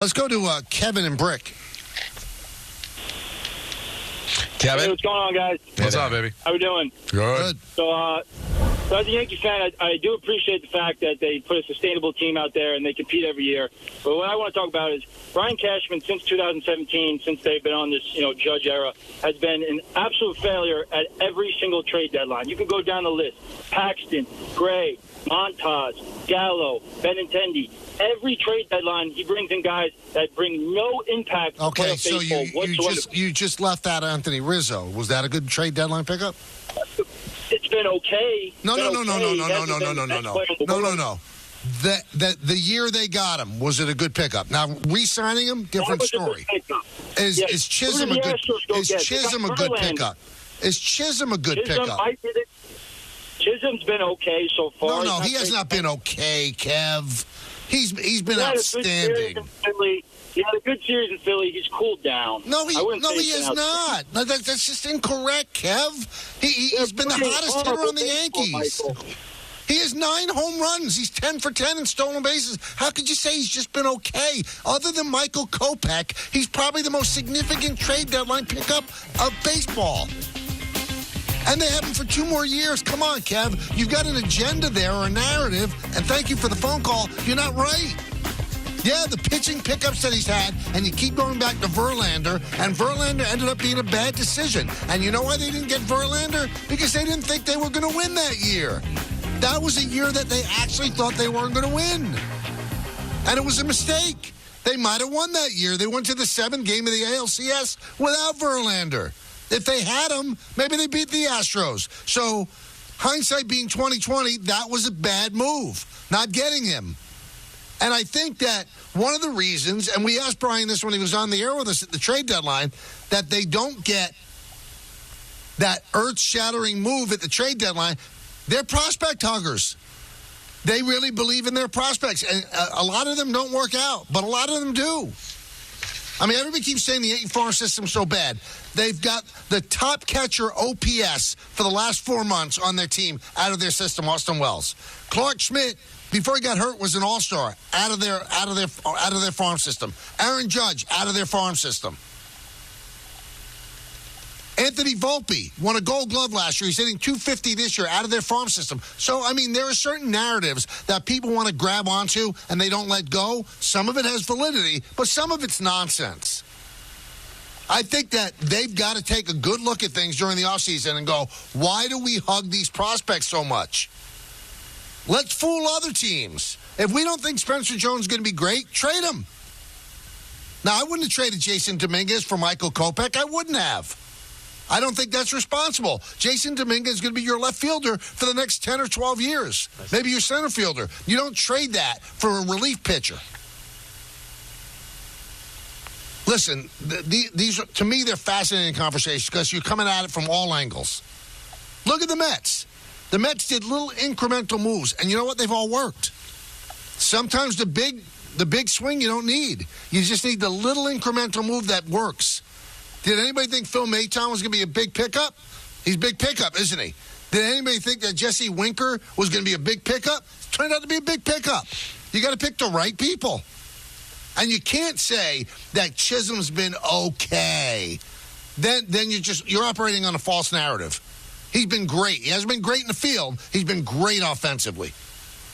Let's go to Kevin and Brick. Kevin? Hey, what's going on, guys? What's up, baby? How we doing? Good. So as a Yankee fan, I do appreciate the fact that they put a sustainable team out there and they compete every year. But what I want to talk about is Brian Cashman, since 2017, since they've been on this, Judge era, has been an absolute failure at every single trade deadline. You can go down the list: Paxton, Gray, Montas, Gallo, Benintendi. Every trade deadline, he brings in guys that bring no impact to Okay, playoff so baseball whatsoever. you just left out Anthony Rizzo. Was that a good trade deadline pickup? It's been okay. No. The year they got him, was it a good pickup? Now, re-signing him, different story. Is Chisholm a good? Is Chisholm a good pickup? Is Chisholm a good pickup? Chisholm's been okay so far. No, he has not been okay, Kev. He's been outstanding. He had a good series in Philly. He's cooled down. No, he has not. No, that's just incorrect, Kev. He's been the hottest hitter on the Yankees. He has 9 home runs. He's 10 for 10 in stolen bases. How could you say he's just been okay? Other than Michael Kopech, he's probably the most significant trade deadline pickup of baseball. And they have him for 2 more years. Come on, Kev. You've got an agenda there or a narrative, and thank you for the phone call. You're not right. Yeah, the pitching pickups that he's had, and you keep going back to Verlander, and Verlander ended up being a bad decision. And you know why they didn't get Verlander? Because they didn't think they were going to win that year. That was a year that they actually thought they weren't going to win. And it was a mistake. They might have won that year. They went to the 7th game of the ALCS without Verlander. If they had him, maybe they beat the Astros. So, hindsight being 2020, that was a bad move, not getting him. And I think that one of the reasons, and we asked Brian this when he was on the air with us at the trade deadline, that they don't get that earth-shattering move at the trade deadline, they're prospect huggers. They really believe in their prospects. And a lot of them don't work out, but a lot of them do. I mean, everybody keeps saying the Yankee farm system's so bad. They've got the top catcher OPS for the last 4 months on their team out of their system, Austin Wells. Clark Schmidt, before he got hurt, was an all-star out of their farm system. Aaron Judge out of their farm system. Anthony Volpe won a Gold Glove last year. He's hitting .250 this year out of their farm system. So, I mean, there are certain narratives that people want to grab onto and they don't let go. Some of it has validity, but some of it's nonsense. I think that they've got to take a good look at things during the offseason and go, why do we hug these prospects so much? Let's fool other teams. If we don't think Spencer Jones is going to be great, trade him. Now, I wouldn't have traded Jason Dominguez for Michael Kopech. I wouldn't have. I don't think that's responsible. Jason Dominguez is going to be your left fielder for the next 10 or 12 years. Maybe your center fielder. You don't trade that for a relief pitcher. Listen, these to me, they're fascinating conversations because you're coming at it from all angles. Look at the Mets. The Mets did little incremental moves, and you know what? They've all worked. Sometimes the big swing you don't need. You just need the little incremental move that works. Did anybody think Phil Maytown was going to be a big pickup? He's a big pickup, isn't he? Did anybody think that Jesse Winker was going to be a big pickup? It turned out to be a big pickup. You got to pick the right people. And you can't say that Chisholm's been okay. Then you're operating on a false narrative. He's been great. He hasn't been great in the field. He's been great offensively.